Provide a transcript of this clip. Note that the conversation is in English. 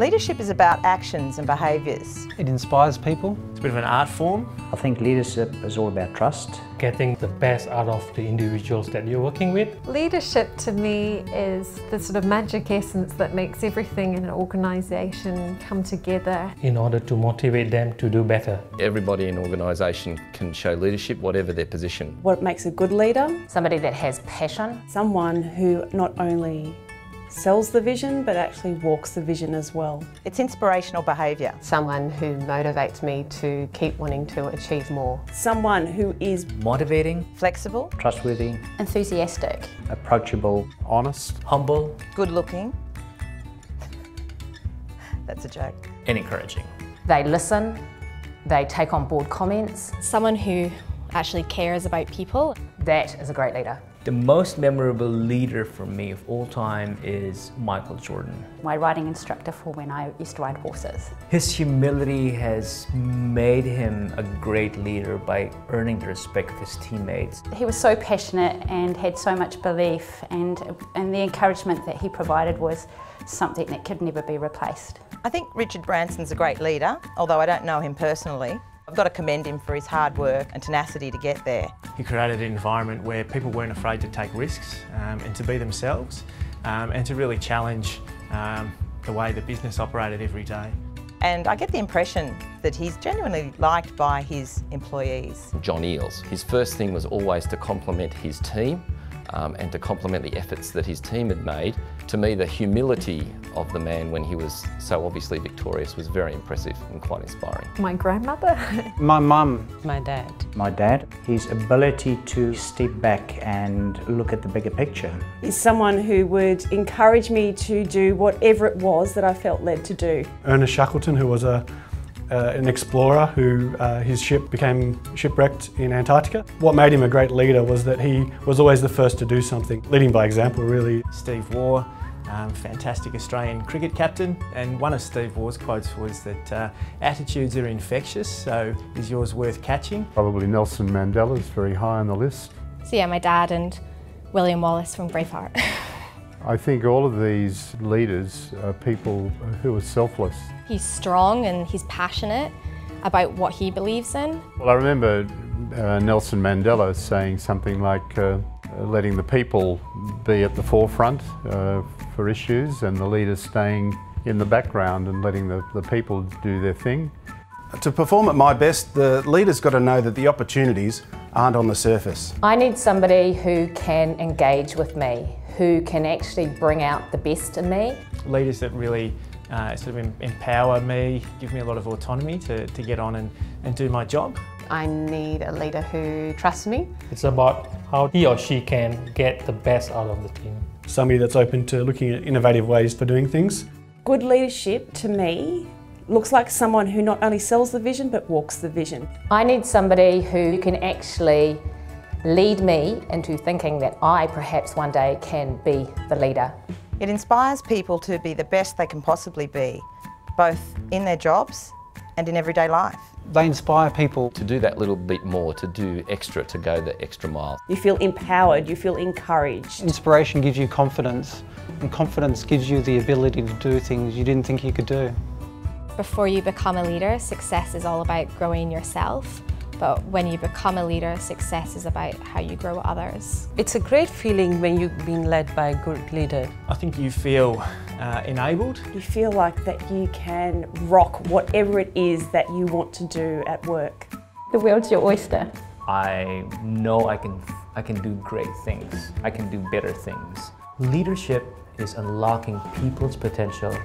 Leadership is about actions and behaviours. It inspires people. It's a bit of an art form. I think leadership is all about trust. Getting the best out of the individuals that you're working with. Leadership to me is the sort of magic essence that makes everything in an organisation come together. In order to motivate them to do better. Everybody in an organisation can show leadership, whatever their position. What makes a good leader? Somebody that has passion. Someone who not only sells the vision but actually walks the vision as well. It's inspirational behaviour. Someone who motivates me to keep wanting to achieve more. Someone who is motivating, flexible, trustworthy, enthusiastic, approachable, honest, humble, good looking. That's a joke. and encouraging. They listen, they take on board comments. Someone who actually cares about people. That is a great leader. The most memorable leader for me of all time is Michael Jordan. My riding instructor for when I used to ride horses. His humility has made him a great leader by earning the respect of his teammates. He was so passionate and had so much belief, and the encouragement that he provided was something that could never be replaced. I think Richard Branson's a great leader, although I don't know him personally. I've got to commend him for his hard work and tenacity to get there. He created an environment where people weren't afraid to take risks and to be themselves and to really challenge the way the business operated every day. And I get the impression that he's genuinely liked by his employees. John Eales, his first thing was always to compliment his team and to compliment the efforts that his team had made. To me, the humility of the man when he was so obviously victorious was very impressive and quite inspiring. My grandmother. My mum. My dad. My dad, his ability to step back and look at the bigger picture. He's someone who would encourage me to do whatever it was that I felt led to do. Ernest Shackleton, who was an explorer who his ship became shipwrecked in Antarctica. What made him a great leader was that he was always the first to do something, leading by example really. Steve Waugh, fantastic Australian cricket captain, and one of Steve Waugh's quotes was that attitudes are infectious, so is yours worth catching? Probably Nelson Mandela is very high on the list. So yeah, my dad and William Wallace from Braveheart. I think all of these leaders are people who are selfless. He's strong and he's passionate about what he believes in. Well, I remember Nelson Mandela saying something like letting the people be at the forefront for issues and the leaders staying in the background and letting the people do their thing. To perform at my best, the leader's got to know that the opportunities aren't on the surface. I need somebody who can engage with me, who can actually bring out the best in me. Leaders that really sort of empower me, give me a lot of autonomy to get on and do my job. I need a leader who trusts me. It's about how he or she can get the best out of the team. Somebody that's open to looking at innovative ways for doing things. Good leadership, to me, looks like someone who not only sells the vision but walks the vision. I need somebody who can actually lead me into thinking that I perhaps one day can be the leader. It inspires people to be the best they can possibly be, both in their jobs and in everyday life. They inspire people to do that little bit more, to do extra, to go the extra mile. You feel empowered, you feel encouraged. Inspiration gives you confidence, and confidence gives you the ability to do things you didn't think you could do. Before you become a leader, success is all about growing yourself. But when you become a leader, success is about how you grow others. It's a great feeling when you've been led by a good leader. I think you feel enabled. You feel like that you can rock whatever it is that you want to do at work. The world's your oyster. I know I can do great things. I can do better things. Leadership is unlocking people's potential